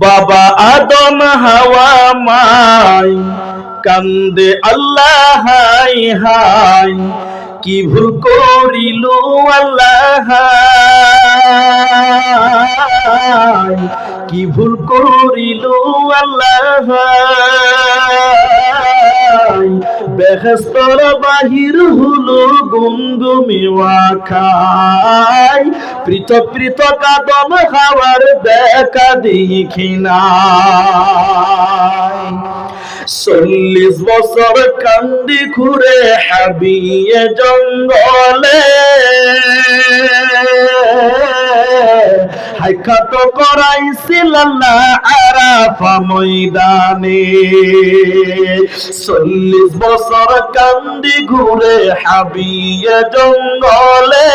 বাবা আদম হাওয়া মাই কান্দে আল্লাহ হাই হাই কি ভুল করিল আল্লাহ হাই কি ভুল করিল আল্লাহ হাই বেহেশতর বাহির হলো গুমগুমিওয়া খাই পৃথক পৃথক আদম হাওয়ার দেখা দেখি নাই 40 বছর কান্দি ঘুরে হাবিয়ে জঙ্গলে হাইখাত করাইছিল আল্লাহ আরাফা ময়দানে 40 বছর কান্দি ঘুরে হাবিয়ে জঙ্গলে